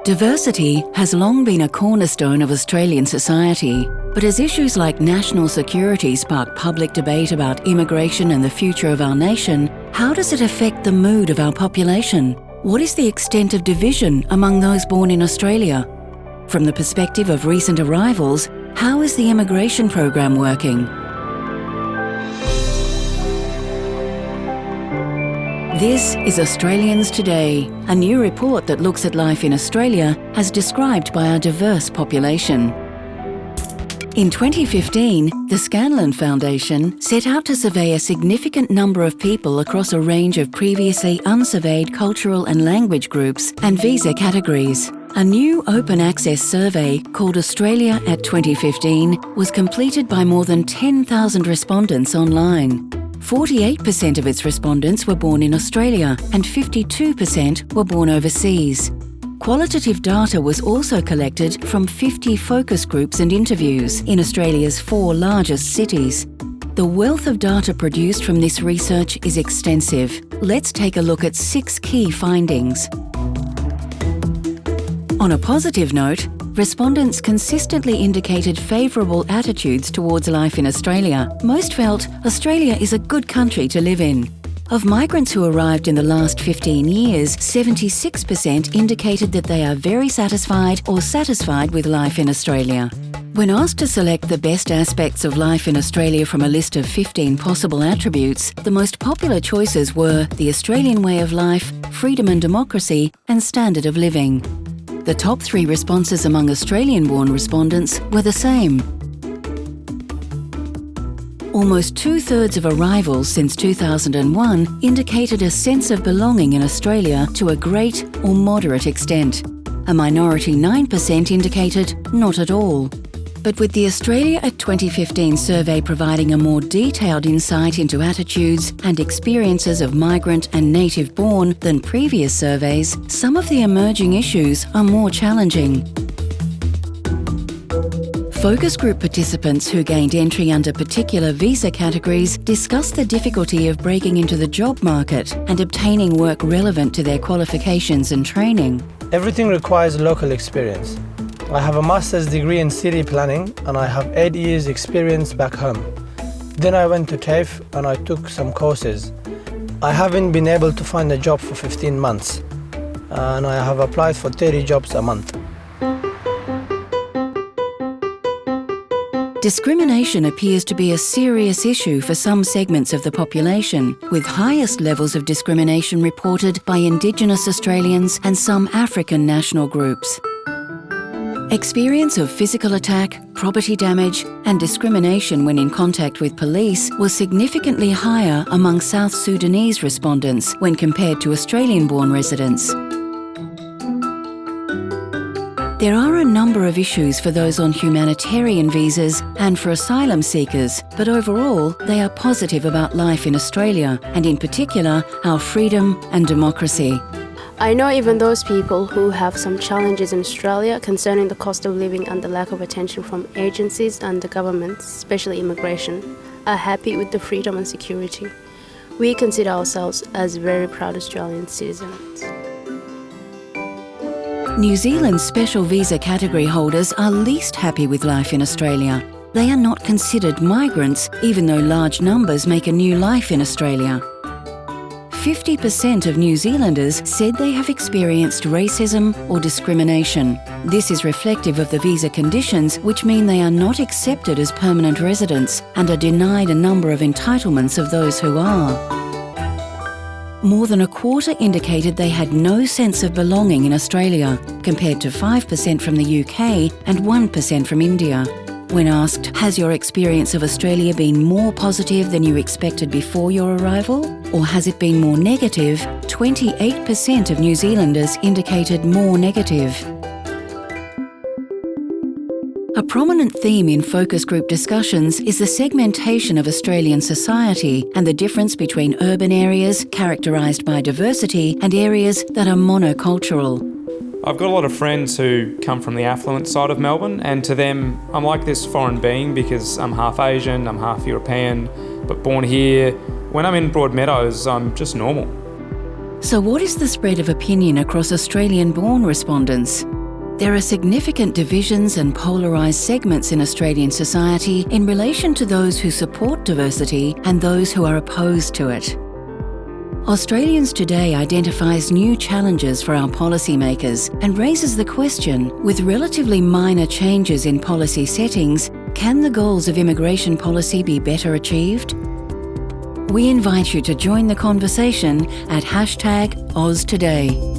Diversity has long been a cornerstone of Australian society, but as issues like national security spark public debate about immigration and the future of our nation, how does it affect the mood of our population? What is the extent of division among those born in Australia? From the perspective of recent arrivals, how is the immigration program working? This is Australians Today, a new report that looks at life in Australia as described by our diverse population. In 2015, the Scanlon Foundation set out to survey a significant number of people across a range of previously unsurveyed cultural and language groups and visa categories. A new open access survey called Australia at 2015 was completed by more than 10,000 respondents online. 48% of its respondents were born in Australia and 52% were born overseas. Qualitative data was also collected from 50 focus groups and interviews in Australia's 4 largest cities. The wealth of data produced from this research is extensive. Let's take a look at 6 key findings. On a positive note, respondents consistently indicated favourable attitudes towards life in Australia. Most felt Australia is a good country to live in. Of migrants who arrived in the last 15 years, 76% indicated that they are very satisfied or satisfied with life in Australia. When asked to select the best aspects of life in Australia from a list of 15 possible attributes, the most popular choices were the Australian way of life, freedom and democracy, and standard of living. The top 3 responses among Australian-born respondents were the same. Almost 2/3 of arrivals since 2001 indicated a sense of belonging in Australia to a great or moderate extent. A minority 9% indicated not at all. But with the Australia at 2015 survey providing a more detailed insight into attitudes and experiences of migrant and native-born than previous surveys, some of the emerging issues are more challenging. Focus group participants who gained entry under particular visa categories discussed the difficulty of breaking into the job market and obtaining work relevant to their qualifications and training. Everything requires local experience. I have a master's degree in city planning and I have 8 years experience back home. Then I went to TAFE and I took some courses. I haven't been able to find a job for 15 months and I have applied for 30 jobs a month. Discrimination appears to be a serious issue for some segments of the population, with highest levels of discrimination reported by Indigenous Australians and some African national groups. Experience of physical attack, property damage and discrimination when in contact with police was significantly higher among South Sudanese respondents when compared to Australian-born residents. There are a number of issues for those on humanitarian visas and for asylum seekers, but overall they are positive about life in Australia and in particular our freedom and democracy. I know even those people who have some challenges in Australia concerning the cost of living and the lack of attention from agencies and the government, especially immigration, are happy with the freedom and security. We consider ourselves as very proud Australian citizens. New Zealand's special visa category holders are least happy with life in Australia. They are not considered migrants, even though large numbers make a new life in Australia. 50% of New Zealanders said they have experienced racism or discrimination. This is reflective of the visa conditions, which mean they are not accepted as permanent residents and are denied a number of entitlements of those who are. More than a quarter indicated they had no sense of belonging in Australia, compared to 5% from the UK and 1% from India. When asked, has your experience of Australia been more positive than you expected before your arrival? Or has it been more negative? 28% of New Zealanders indicated more negative. A prominent theme in focus group discussions is the segmentation of Australian society and the difference between urban areas characterised by diversity and areas that are monocultural. I've got a lot of friends who come from the affluent side of Melbourne, and to them I'm like this foreign being because I'm half Asian, I'm half European, but born here. When I'm in Broadmeadows, I'm just normal. So what is the spread of opinion across Australian-born respondents? There are significant divisions and polarised segments in Australian society in relation to those who support diversity and those who are opposed to it. Australians Today identifies new challenges for our policymakers and raises the question, with relatively minor changes in policy settings, can the goals of immigration policy be better achieved? We invite you to join the conversation at #OzToday.